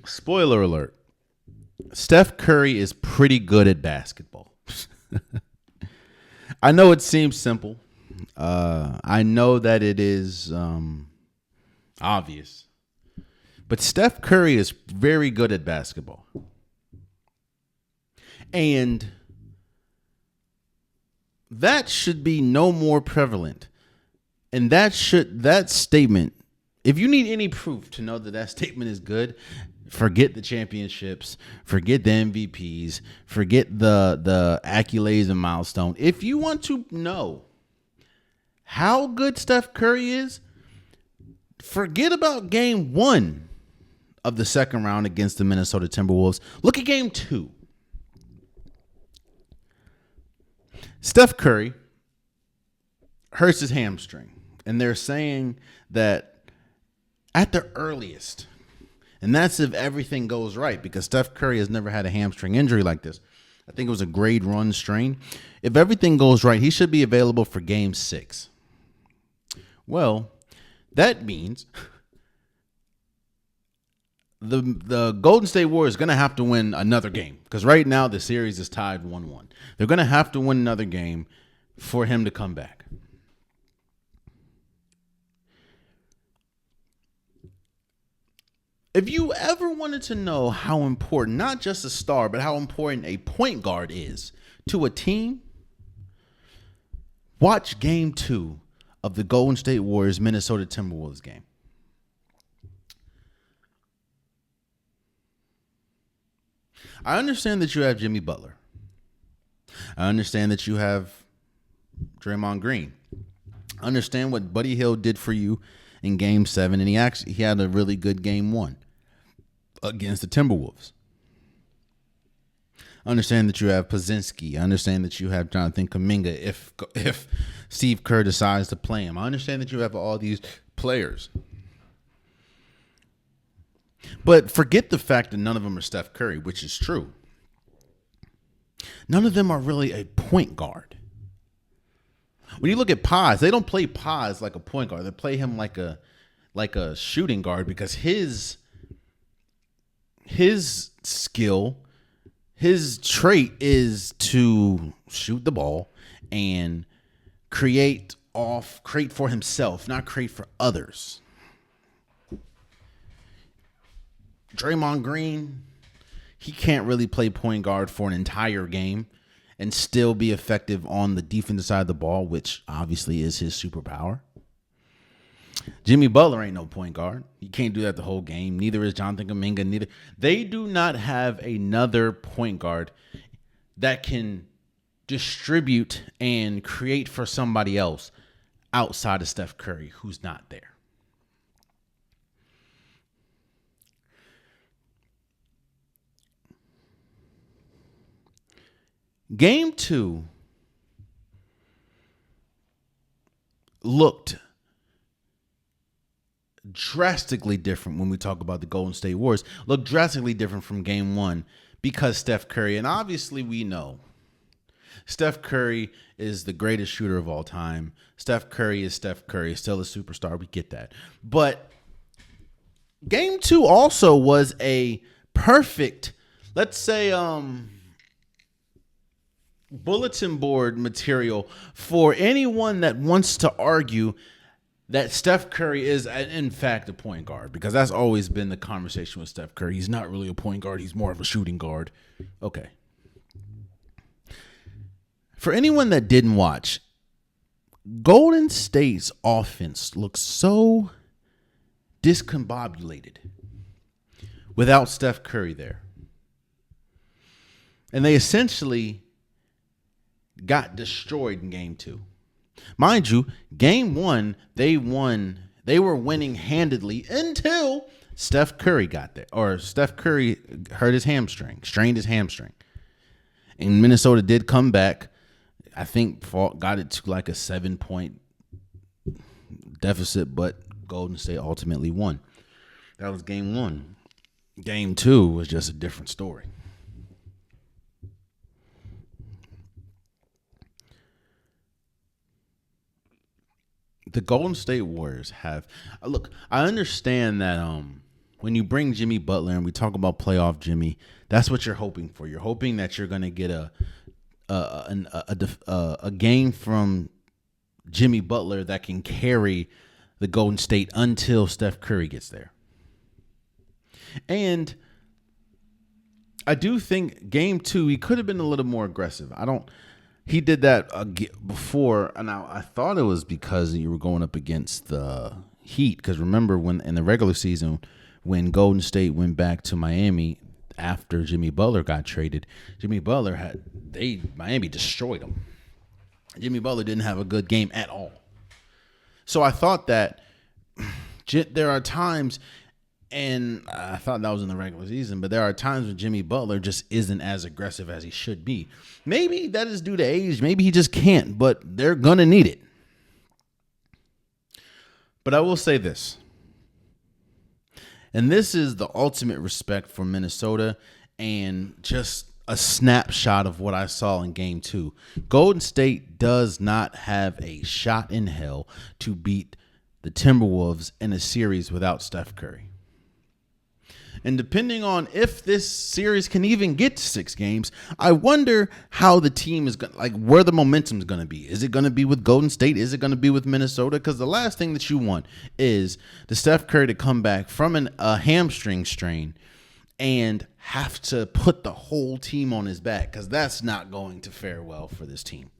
Spoiler alert. Steph Curry is pretty good at basketball. I know it seems simple. I know that it is obvious. But Steph Curry is very good at basketball. And that should be no more prevalent. And that statement, if you need any proof to know that that statement is good, forget the championships, forget the MVPs, forget the accolades and milestone. If you want to know how good Steph Curry is, forget about game 1 of the second round against the Minnesota Timberwolves. Look at game 2. Steph Curry hurts his hamstring, and they're saying that at the earliest, and that's if everything goes right, because Steph Curry has never had a hamstring injury like this. I think it was a grade 1 strain. If everything goes right, he should be available for game 6. Well, that means the Golden State Warriors are going to have to win another game, because right now the series is tied 1-1. They're going to have to win another game for him to come back. If you ever wanted to know how important, not just a star, but how important a point guard is to a team, watch game 2 of the Golden State Warriors Minnesota Timberwolves game. I understand that you have Jimmy Butler. I understand that you have Draymond Green. I understand what Buddy Hield did for you in game 7, and he had a really good game 1 against the Timberwolves. I understand that you have Pozinski. I understand that you have Jonathan Kuminga if Steve Kerr decides to play him. I understand that you have all these players. But forget the fact that none of them are Steph Curry, which is true. None of them are really a point guard. When you look at Paz, they don't play Paz like a point guard. They play him like a shooting guard, because his skill, his trait is to shoot the ball and create for himself, not create for others. Draymond Green, he can't really play point guard for an entire game and still be effective on the defensive side of the ball, which obviously is his superpower. Jimmy Butler ain't no point guard. He can't do that the whole game. Neither is Jonathan Kuminga. They do not have another point guard that can distribute and create for somebody else outside of Steph Curry, who's not there. Game 2 looked drastically different when we talk about the Golden State Warriors. Looked drastically different from game 1 because Steph Curry, and obviously we know Steph Curry is the greatest shooter of all time. Steph Curry is Steph Curry, still a superstar. We get that. But game 2 also was a perfect, let's say, bulletin board material for anyone that wants to argue that Steph Curry is, in fact, a point guard, because that's always been the conversation with Steph Curry. He's not really a point guard. He's more of a shooting guard. Okay. For anyone that didn't watch, Golden State's offense looks so discombobulated without Steph Curry there. And they essentially got destroyed in game 2. Mind you, game 1, they won. They were winning handedly until Steph Curry got there. Or Steph Curry hurt his hamstring, strained his hamstring. And Minnesota did come back. I think got it to like a 7-point deficit, but Golden State ultimately won. That was game 1. Game 2 was just a different story. The Golden State Warriors have look. I understand that when you bring Jimmy Butler and we talk about playoff Jimmy, that's what you're hoping for. You're hoping that you're going to get a game from Jimmy Butler that can carry the Golden State until Steph Curry gets there. And I do think game 2, he could have been a little more aggressive. He did that before, and I thought it was because you were going up against the Heat. Because remember, when in the regular season, when Golden State went back to Miami after Jimmy Butler got traded, Miami destroyed them. Jimmy Butler didn't have a good game at all. So I thought that there are times, and I thought that was in the regular season, but there are times when Jimmy Butler just isn't as aggressive as he should be. Maybe that is due to age. Maybe he just can't, but they're going to need it. But I will say this, and this is the ultimate respect for Minnesota and just a snapshot of what I saw in game 2. Golden State does not have a shot in hell to beat the Timberwolves in a series without Steph Curry. And depending on if this series can even get to 6 games, I wonder how the team is going, where the momentum is going to be. Is it going to be with Golden State? Is it going to be with Minnesota? Because the last thing that you want is the Steph Curry to come back from a hamstring strain and have to put the whole team on his back, because that's not going to fare well for this team.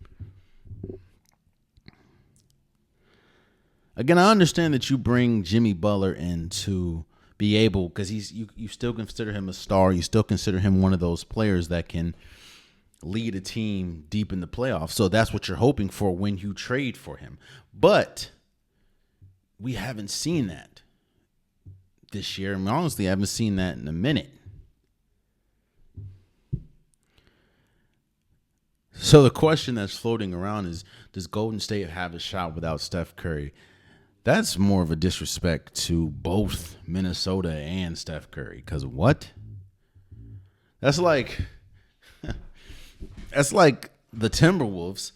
Again, I understand that you bring Jimmy Butler in to be able, because you still consider him a star. You still consider him one of those players that can lead a team deep in the playoffs. So that's what you're hoping for when you trade for him. But we haven't seen that this year. I mean, honestly, I haven't seen that in a minute. So the question that's floating around is, does Golden State have a shot without Steph Curry? That's more of a disrespect to both Minnesota and Steph Curry. Because what? That's like the Timberwolves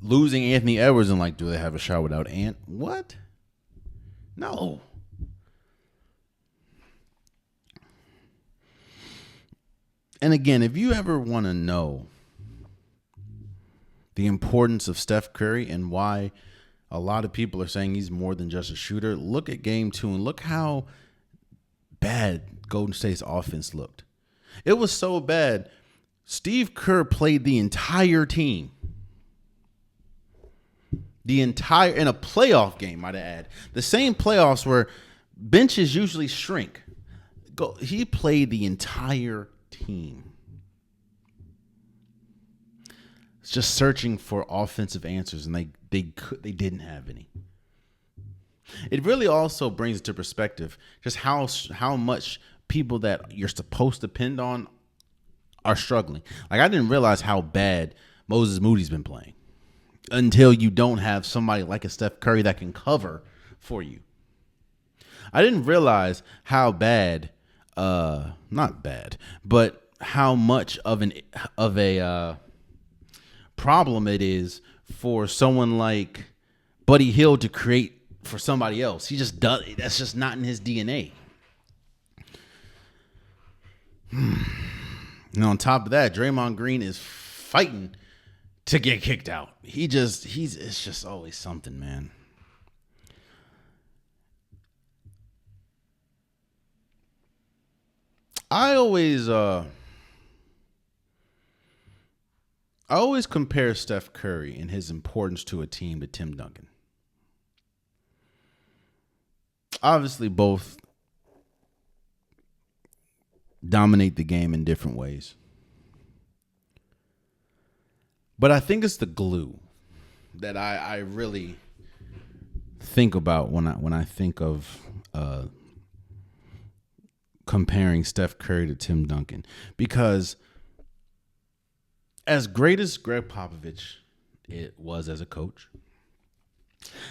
losing Anthony Edwards and do they have a shot without Ant? What? No. And again, if you ever want to know the importance of Steph Curry and why a lot of people are saying he's more than just a shooter, look at game 2 and look how bad Golden State's offense looked. It was so bad, Steve Kerr played the entire team. In a playoff game, might I add. The same playoffs where benches usually shrink. He played the entire team. It's just searching for offensive answers, and they didn't have any. It really also brings into perspective just how much people that you're supposed to depend on are struggling. I didn't realize how bad Moses Moody's been playing until you don't have somebody like a Steph Curry that can cover for you. I didn't realize how bad, not bad, but how much of a problem it is for someone like Buddy Hield to create for somebody else. He just does. That's just not in his DNA. And on top of that, Draymond Green is fighting to get kicked out. It's just always something, man. I always compare Steph Curry and his importance to a team to Tim Duncan. Obviously, both dominate the game in different ways. But I think it's the glue that I really think about when I think of comparing Steph Curry to Tim Duncan. Because as great as Greg Popovich was as a coach,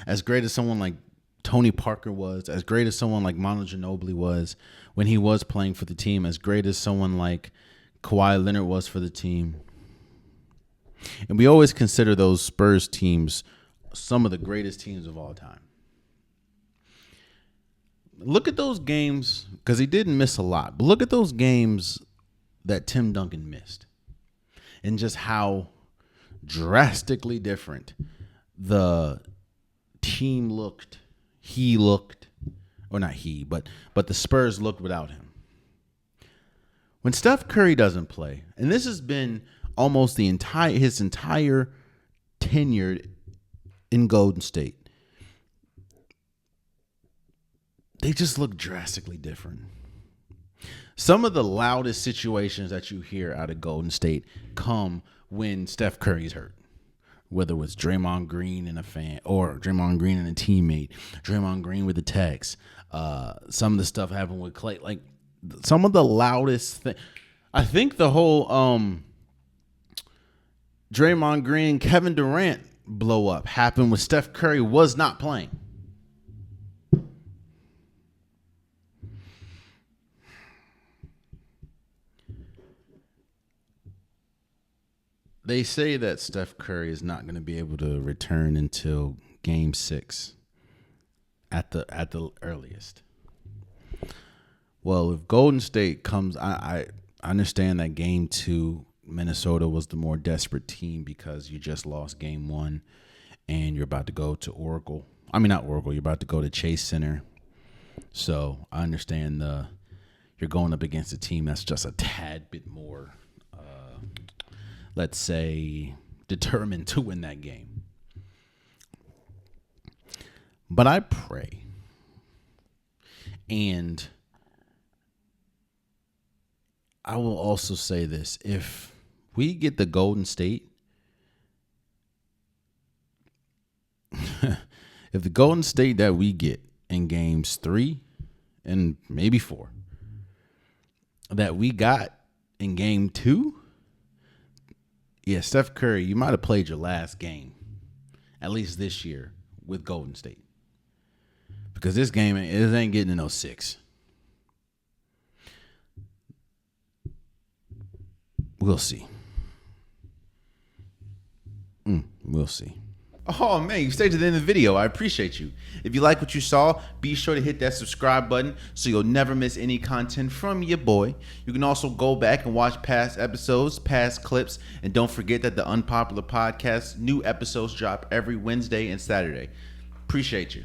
as great as someone like Tony Parker was, as great as someone like Manu Ginobili was when he was playing for the team, as great as someone like Kawhi Leonard was for the team. And we always consider those Spurs teams some of the greatest teams of all time. Look at those games, because he didn't miss a lot, but look at those games that Tim Duncan missed and just how drastically different the team looked. He looked, or not he, but the Spurs looked without him. When Steph Curry doesn't play, and this has been almost his entire tenure in Golden State, they just look drastically different. Some of the loudest situations that you hear out of Golden State come when Steph Curry's hurt. Whether it was Draymond Green and a fan, or Draymond Green and a teammate, Draymond Green with the text. Some of the stuff happened with Clay. Like, some of the loudest thing. I think the whole Draymond Green, Kevin Durant blow up happened when Steph Curry was not playing. They say that Steph Curry is not going to be able to return until Game 6 at the earliest. Well, if Golden State comes, I understand that Game 2, Minnesota was the more desperate team because you just lost Game 1 and you're about to go to Oracle. I mean, not Oracle. You're about to go to Chase Center. So I understand you're going up against a team that's just a tad bit more, let's say, determined to win that game. But I pray, and I will also say this: if we get the Golden State, if the Golden State that we get in games 3 and maybe 4 that we got in game 2, yeah, Steph Curry, you might have played your last game, at least this year, with Golden State. Because this game, it ain't getting to no 6. We'll see. We'll see. Oh, man, you stayed to the end of the video. I appreciate you. If you like what you saw, be sure to hit that subscribe button so you'll never miss any content from your boy. You can also go back and watch past episodes, past clips, and don't forget that the Unpopular Podcast, new episodes drop every Wednesday and Saturday. Appreciate you.